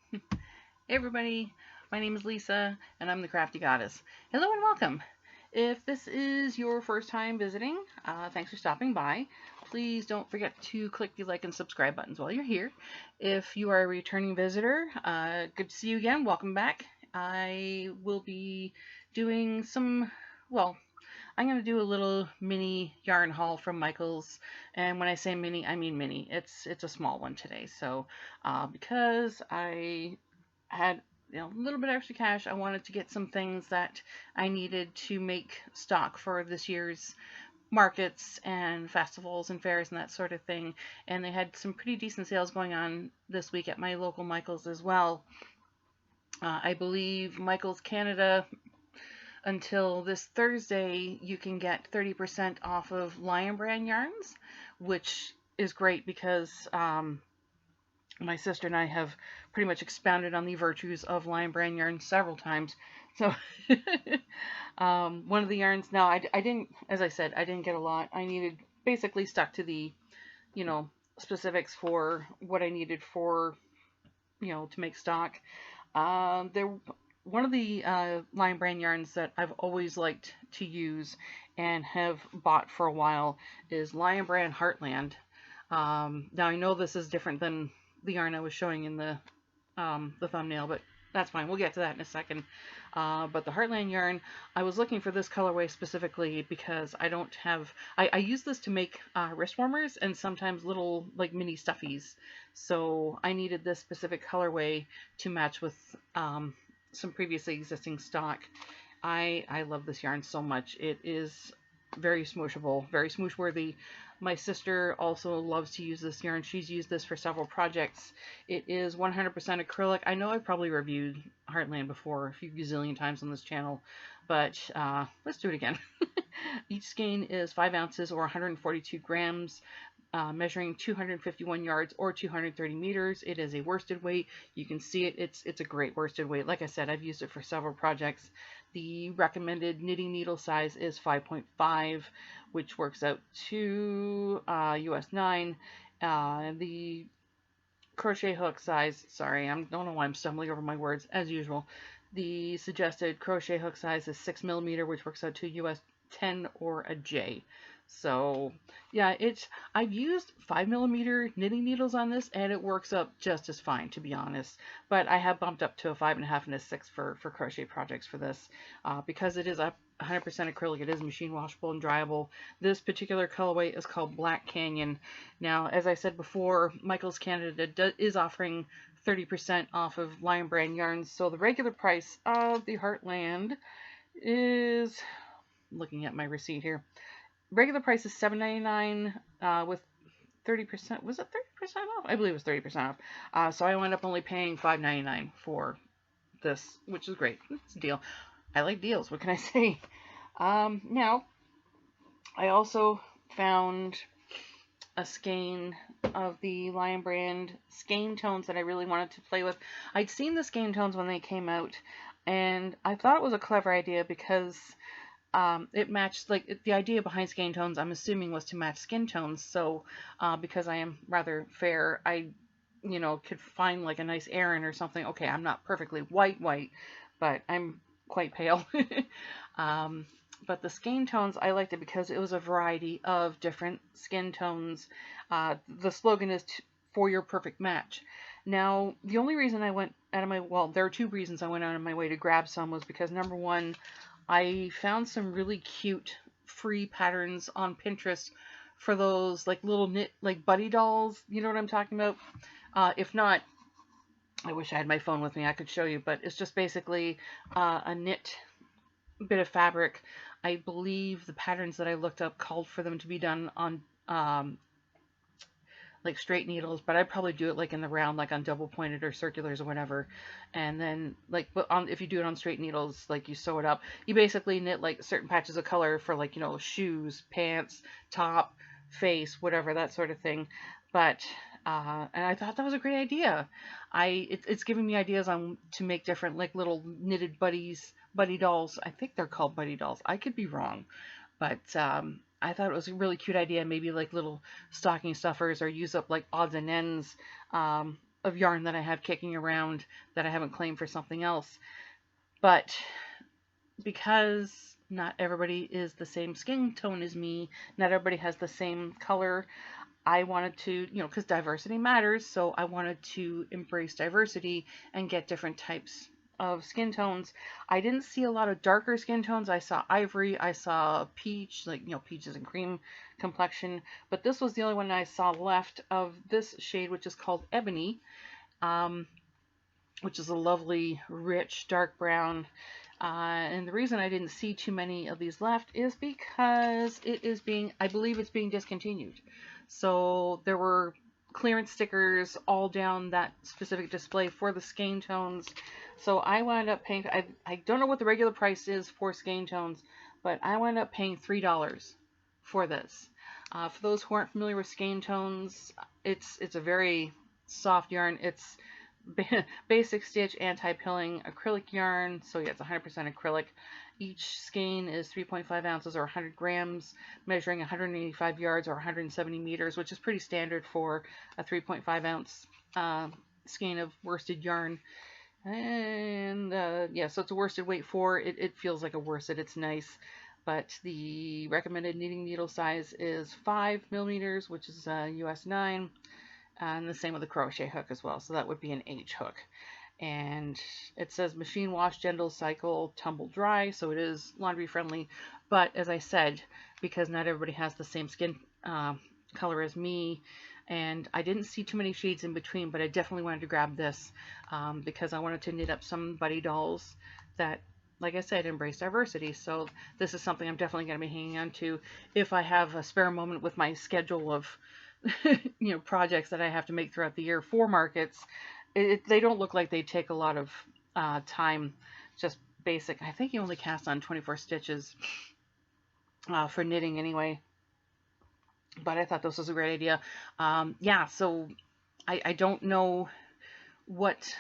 Hey everybody, my name is Lisa and I'm the Crafty Goddess. Hello and welcome. If this is your first time visiting, thanks for stopping by. Please don't forget to click the like and subscribe buttons while you're here. If you are a returning visitor, good to see you again. Welcome back. I will be doing well, I'm going to do a little mini yarn haul from Michael's. And when I say mini, I mean mini. It's a small one today. So because I had a little bit of extra cash. I wanted to get some things that I needed to make stock for this year's markets and festivals and fairs and that sort of thing. And they had some pretty decent sales going on this week at my local Michael's as well. I believe Michael's Canada until this Thursday, you can get 30% off of Lion Brand yarns, which is great because my sister and I have pretty much expounded on the virtues of Lion Brand yarn several times. So, one of the yarns, now I didn't, as I said, I didn't get a lot. I needed, basically stuck to the, you know, specifics for what I needed for, to make stock. There, one of the Lion Brand yarns that I've always liked to use and have bought for a while is Lion Brand Heartland. Now I know this is different than the yarn I was showing in the thumbnail, but that's fine. We'll get to that in a second. But the Heartland yarn, I was looking for this colorway specifically because I don't have. I use this to make wrist warmers and sometimes little like mini stuffies. So I needed this specific colorway to match with some previously existing stock. I love this yarn so much. It is very smooshable, very smoosh worthy. My sister also loves to use this yarn. She's used this for several projects. It is 100% acrylic. I know I've probably reviewed Heartland before a few gazillion times on this channel, but let's do it again. Each skein is 5 ounces or 142 grams. Measuring 251 yards or 230 meters. It is a worsted weight. You can see it. It's a great worsted weight. Like I said, I've used it for several projects. The recommended knitting needle size is 5.5, which works out to US 9. The crochet hook size, sorry, I don't know why I'm stumbling over my words as usual. The suggested crochet hook size is 6 millimeter, which works out to US 10 or a J. So yeah, I've used 5 millimeter knitting needles on this and it works up just as fine, to be honest. But I have bumped up to a 5.5 and a 6 for crochet projects for this because it is a 100% acrylic. It is machine washable and dryable. This particular colorway is called Black Canyon. Now, as I said before, Michael's Canada is offering 30% off of Lion Brand yarns. So the regular price of the Heartland is, looking at my receipt here, regular price is $7.99 with 30%. Was it 30% off? I believe it was 30% off. So I wound up only paying $5.99 for this, which is great. It's a deal. I like deals. What can I say? Now, I also found a skein of the Lion Brand skein tones that I really wanted to play with. I'd seen the skein tones when they came out, and I thought it was a clever idea because it matched, like, the idea behind skein tones, I'm assuming, was to match skin tones. So, because I am rather fair, I, could find like a nice Aran or something. Okay, I'm not perfectly white, but I'm quite pale. um, but the skin tones, I liked it because it was a variety of different skin tones. The slogan is for your perfect match. Now, the only reason I went out of my, well, there are two reasons I went out of my way to grab some was because number one, I found some really cute free patterns on Pinterest for those like little knit like buddy dolls. You know what I'm talking about? If not, I wish I had my phone with me. I could show you, but it's just basically a knit bit of fabric. I believe the patterns that I looked up called for them to be done on like straight needles, but I'd probably do it like in the round, like on double pointed or circulars or whatever. And then like, but if you do it on straight needles, like you sew it up, you basically knit like certain patches of color for like, shoes, pants, top, face, whatever, that sort of thing. But, and I thought that was a great idea. It's giving me ideas on to make different like little knitted buddy dolls. I think they're called buddy dolls. I could be wrong, but I thought it was a really cute idea. Maybe like little stocking stuffers or use up like odds and ends of yarn that I have kicking around that I haven't claimed for something else. But because not everybody is the same skin tone as me, not everybody has the same color, I wanted to, because diversity matters, so I wanted to embrace diversity and get different types of skin tones. I didn't see a lot of darker skin tones. I saw ivory, I saw peach, like, peaches and cream complexion, but this was the only one I saw left of this shade, which is called Ebony, um, which is a lovely, rich, dark brown. And the reason I didn't see too many of these left is because I believe it's being discontinued. So there were clearance stickers all down that specific display for the skein tones. So I wound up paying, I don't know what the regular price is for skein tones, but I wound up paying $3 for this. For those who aren't familiar with skein tones, it's a very soft yarn. It's basic stitch anti-pilling acrylic yarn, so yeah, it's 100% acrylic. Each skein is 3.5 ounces or 100 grams, measuring 185 yards or 170 meters, which is pretty standard for a 3.5 ounce skein of worsted yarn. And yeah, so it's a worsted weight 4. It feels like a worsted. It's nice. But the recommended knitting needle size is 5 millimeters, which is US 9. And the same with the crochet hook as well. So that would be an H hook. And it says machine wash, gentle cycle, tumble dry. So it is laundry friendly. But as I said, because not everybody has the same skin color as me, and I didn't see too many shades in between, but I definitely wanted to grab this because I wanted to knit up some buddy dolls that, like I said, embrace diversity. So this is something I'm definitely going to be hanging on to if I have a spare moment with my schedule of projects that I have to make throughout the year for markets. They don't look like they take a lot of time. Just basic. I think you only cast on 24 stitches for knitting anyway. But I thought this was a great idea. Yeah, so I don't know what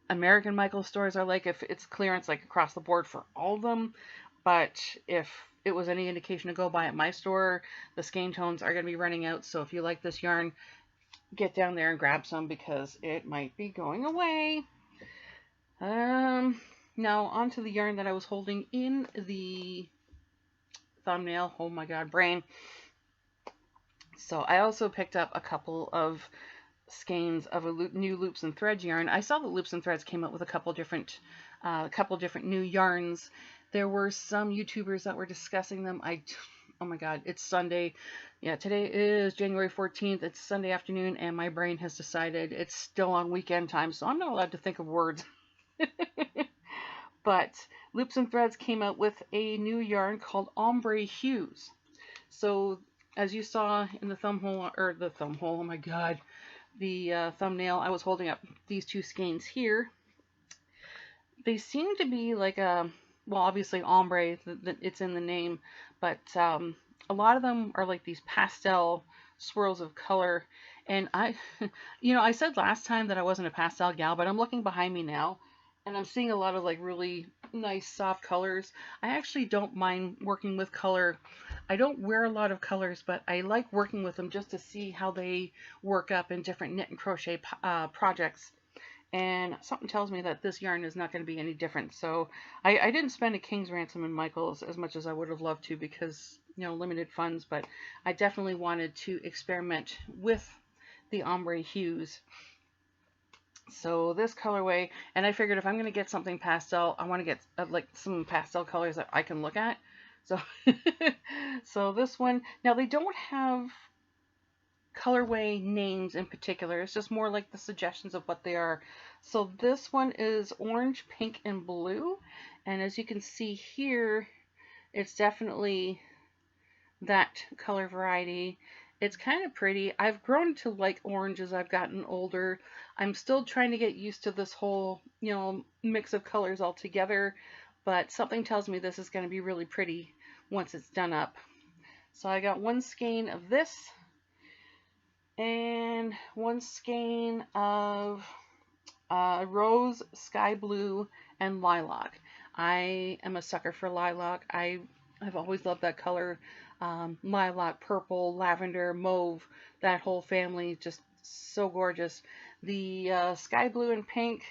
American Michael stores are like, if it's clearance like across the board for all of them. But if it was any indication to go buy at my store, the skein tones are going to be running out. So if you like this yarn, get down there and grab some because it might be going away. Now onto the yarn that I was holding in the thumbnail. Oh my god, brain. So I also picked up a couple of skeins of a new loops and threads yarn. I saw that loops and threads came up with a couple different new yarns. There were some YouTubers that were discussing them. Oh my god, it's Sunday. Yeah, today is January 14th. It's Sunday afternoon, and my brain has decided it's still on weekend time, so I'm not allowed to think of words. But Loops and Threads came out with a new yarn called Ombre Hues. So as you saw in the thumbnail, oh my god, the thumbnail, I was holding up these two skeins here. They seem to be like well, obviously ombre, it's in the name, but a lot of them are like these pastel swirls of color. And I said last time that I wasn't a pastel gal, but I'm looking behind me now, and I'm seeing a lot of like really nice soft colors. I actually don't mind working with color. I don't wear a lot of colors, but I like working with them just to see how they work up in different knit and crochet projects. And something tells me that this yarn is not going to be any different. So I didn't spend a king's ransom in Michael's as much as I would have loved to because, limited funds, but I definitely wanted to experiment with the Ombre Hues. So this colorway, and I figured if I'm going to get something pastel, I want to get like some pastel colors that I can look at. So, so this one, now they don't have colorway names in particular. It's just more like the suggestions of what they are. So this one is orange, pink, and blue. And as you can see here, it's definitely that color variety. It's kind of pretty. I've grown to like orange as I've gotten older. I'm still trying to get used to this whole, mix of colors all together, but something tells me this is going to be really pretty once it's done up. So I got one skein of this and one skein of rose, sky blue, and lilac. I am a sucker for lilac. I've always loved that color. Lilac, purple, lavender, mauve, that whole family, just so gorgeous. The sky blue and pink,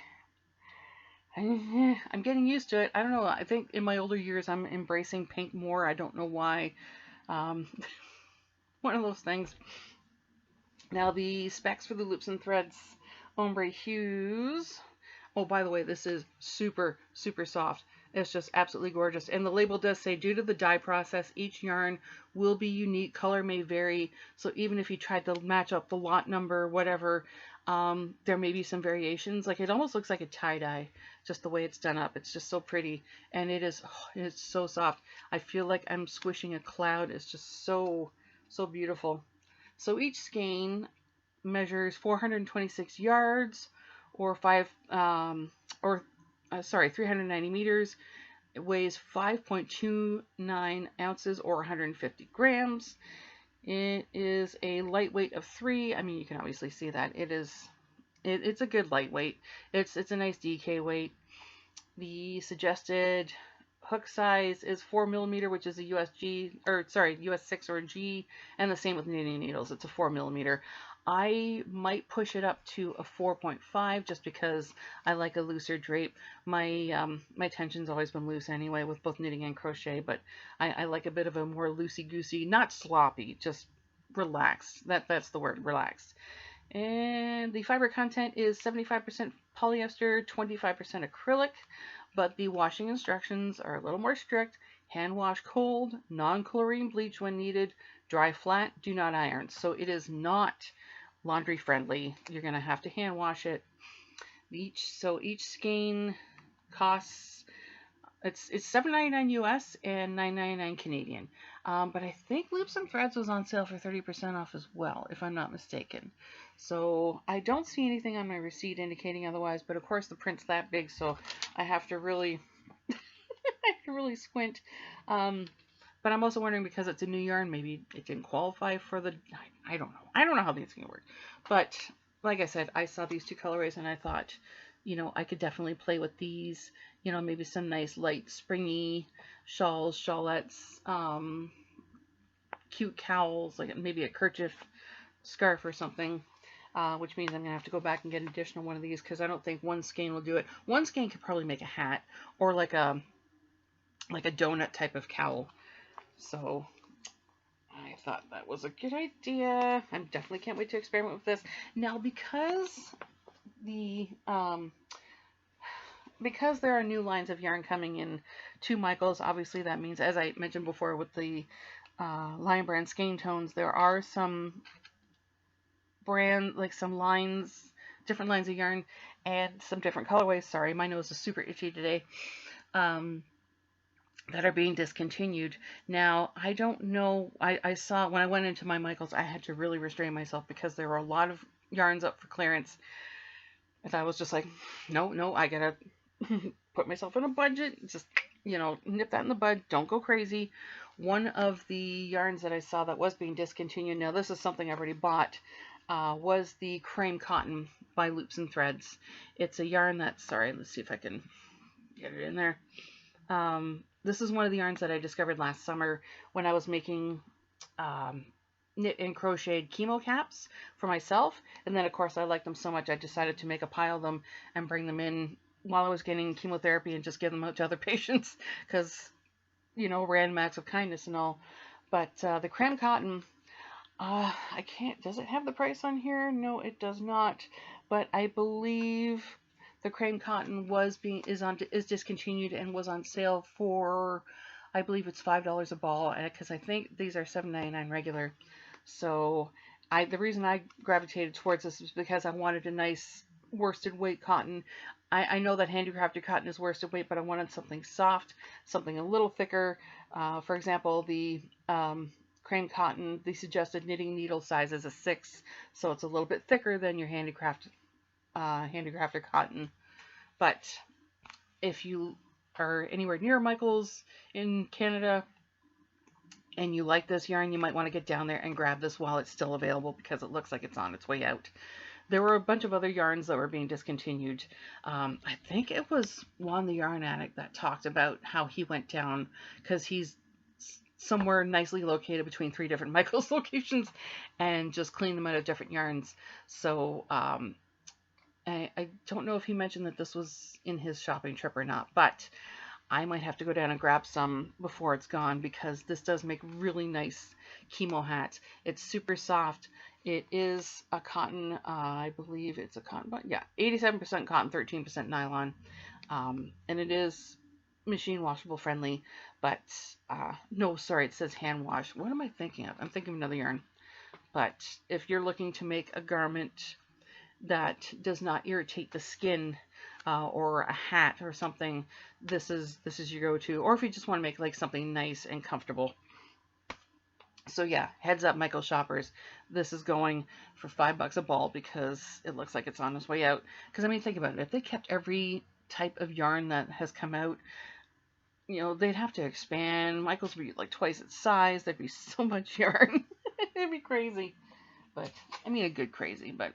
I'm getting used to it. I don't know. I think in my older years I'm embracing pink more. I don't know why. Um, one of those things. Now the specs for the loops and threads Ombre Hues. Oh, by the way, this is super, super soft. It's just absolutely gorgeous. And the label does say, due to the dye process, each yarn will be unique. Color may vary. So even if you tried to match up the lot number, whatever, there may be some variations. Like it almost looks like a tie-dye, just the way it's done up. It's just so pretty. And it is, oh, it's so soft. I feel like I'm squishing a cloud. It's just so, so beautiful. So each skein measures 426 yards or 390 meters. It weighs 5.29 ounces or 150 grams. It is a lightweight of 3. I mean, you can obviously see that it's a good lightweight. It's a nice DK weight. The suggested hook size is 4mm, which is a US 6 or a G, and the same with knitting needles. It's a 4mm. I might push it up to a 4.5 just because I like a looser drape. My tension's always been loose anyway with both knitting and crochet, but I like a bit of a more loosey-goosey, not sloppy, just relaxed. That's the word, relaxed. And the fiber content is 75% polyester, 25% acrylic, but the washing instructions are a little more strict. Hand wash cold, non-chlorine bleach when needed, dry flat, do not iron. So it is not laundry friendly. You're going to have to hand wash it. Each skein costs, it's $7.99 US and $9.99 Canadian. But I think Loops and Threads was on sale for 30% off as well, if I'm not mistaken. So I don't see anything on my receipt indicating otherwise, but of course the print's that big, so I have to really, I have to really squint. But I'm also wondering, because it's a new yarn, maybe it didn't qualify for the, I don't know. I don't know how these can work. But like I said, I saw these two colorways and I thought, I could definitely play with these. Maybe some nice light springy shawls, shawlettes, cute cowls, like maybe a kerchief scarf or something. Which means I'm going to have to go back and get an additional one of these because I don't think one skein will do it. One skein could probably make a hat or like a donut type of cowl. So I thought that was a good idea. I definitely can't wait to experiment with this. Now, because there are new lines of yarn coming in to Michaels, obviously that means, as I mentioned before with the Lion Brand Skein Tones, there are some different lines of yarn and some different colorways. Sorry, my nose is super itchy today. That are being discontinued. Now, I don't know, I saw when I went into my Michaels, I had to really restrain myself because there were a lot of yarns up for clearance. And I was just like, no, I gotta put myself in a budget, just, nip that in the bud, don't go crazy. One of the yarns that I saw that was being discontinued, now this is something I already bought, was the Cream Cotton by Loops and Threads. It's a yarn that's, sorry, let's see if I can get it in there. This is one of the yarns that I discovered last summer when I was making knit and crocheted chemo caps for myself. And then, of course, I liked them so much I decided to make a pile of them and bring them in while I was getting chemotherapy and just give them out to other patients because, random acts of kindness and all. But the Cream Cotton, I can't, does it have the price on here? No, it does not. But I believe the Cream Cotton is discontinued and was on sale for, I believe it's $5 a ball, because I think these are $7.99 regular. So the reason I gravitated towards this is because I wanted a nice worsted weight cotton. I know that handicrafted cotton is worsted weight, but I wanted something soft, something a little thicker. For example, the Cream Cotton, the suggested knitting needle size is a 6, so it's a little bit thicker than your handicrafted cotton. But if you are anywhere near Michaels in Canada and you like this yarn, you might want to get down there and grab this while it's still available because it looks like it's on its way out. There were a bunch of other yarns that were being discontinued. I think it was Juan the Yarn Addict that talked about how he went down because he's somewhere nicely located between 3 different Michaels locations and just cleaned them out of different yarns. So don't know if he mentioned that this was in his shopping trip or not, but I might have to go down and grab some before it's gone because this does make really nice chemo hats. It's super soft. It is a cotton, I believe it's a cotton, but yeah, 87% cotton, 13% nylon. And it is machine washable friendly, but no, sorry, it says hand wash. What am I thinking of? I'm thinking of another yarn. But if you're looking to make a garment that does not irritate the skin, or a hat or something, this is your go-to. Or if you just want to make like something nice and comfortable. So yeah, heads up, Michael shoppers, this is going for $5 a ball because it looks like it's on its way out. Because I mean, think about it. If they kept every type of yarn that has come out, you know, they'd have to expand. Michael's would be like twice its size. There'd be so much yarn. It'd be crazy. But I mean, a good crazy. But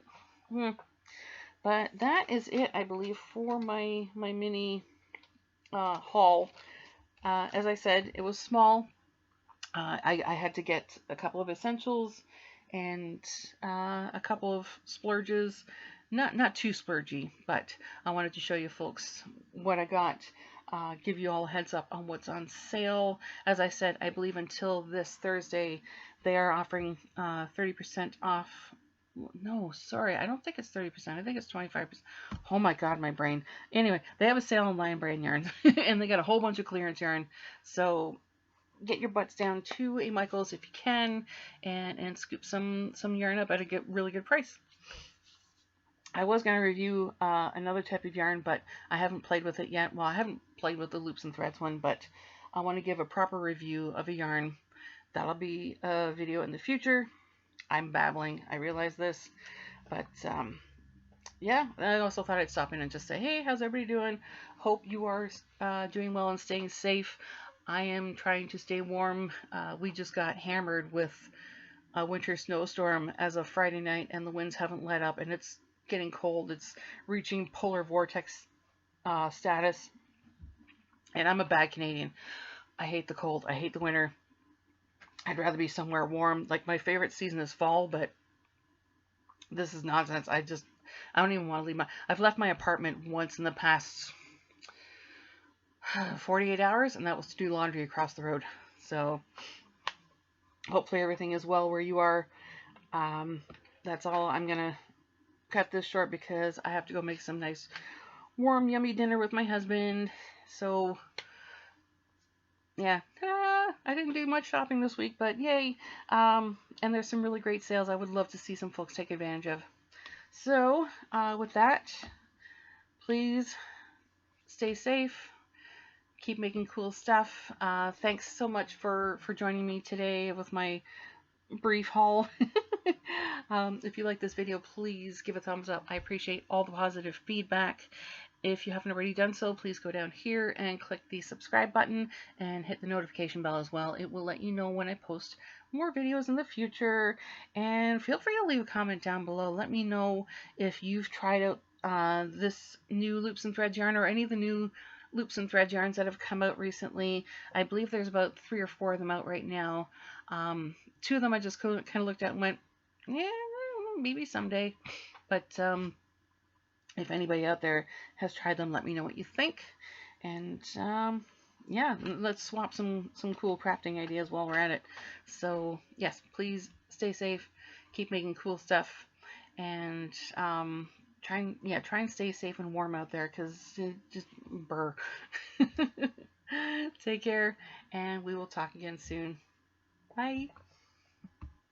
that is it, I believe, for my mini haul. As I said, it was small. I had to get a couple of essentials and a couple of splurges. Not too splurgy, but I wanted to show you folks what I got. Give you all a heads up on what's on sale. As I said, I believe until this Thursday, they are offering 30% off. No, sorry, I don't think it's 30%. I think it's 25%. Oh my God, my brain. Anyway, they have a sale on Lion Brand yarn, and they got a whole bunch of clearance yarn. So get your butts down to a Michael's if you can, and scoop some yarn up at a really good price. I was going to review another type of yarn, but I haven't played with it yet. Well, I haven't played with the loops and threads one, but I want to give a proper review of a yarn. That'll be a video in the future. I'm babbling, I realize this, but yeah, I also thought I'd stop in and just say, hey, how's everybody doing? Hope you are doing well and staying safe. I am trying to stay warm. We just got hammered with a winter snowstorm as of Friday night, and the winds haven't let up, and it's getting cold. It's reaching polar vortex status, and I'm a bad Canadian. I hate the cold. I hate the winter. I'd rather be somewhere warm. Like, my favorite season is fall, but this is nonsense. I don't even want to leave I've left my apartment once in the past 48 hours, and that was to do laundry across the road. So hopefully everything is well where you are. That's all. I'm gonna cut this short because I have to go make some nice warm yummy dinner with my husband. So yeah, I didn't do much shopping this week, but yay. And there's some really great sales I would love to see some folks take advantage of. So with that, please stay safe. Keep making cool stuff. Thanks so much for joining me today with my brief haul. If you like this video, please give a thumbs up. I appreciate all the positive feedback. If you haven't already done so, please go down here and click the subscribe button and hit the notification bell as well. It will let you know when I post more videos in the future. And feel free to leave a comment down below. Let me know if you've tried out this new Loops and Threads yarn or any of the new Loops and Threads yarns that have come out recently. I believe there's about 3 or 4 of them out right now. 2 of them I just kind of looked at and went, yeah, maybe someday. But if anybody out there has tried them, let me know what you think. And yeah, let's swap some cool crafting ideas while we're at it. So yes, please stay safe, keep making cool stuff, and try and stay safe and warm out there, because just burr. Take care, and we will talk again soon. Bye.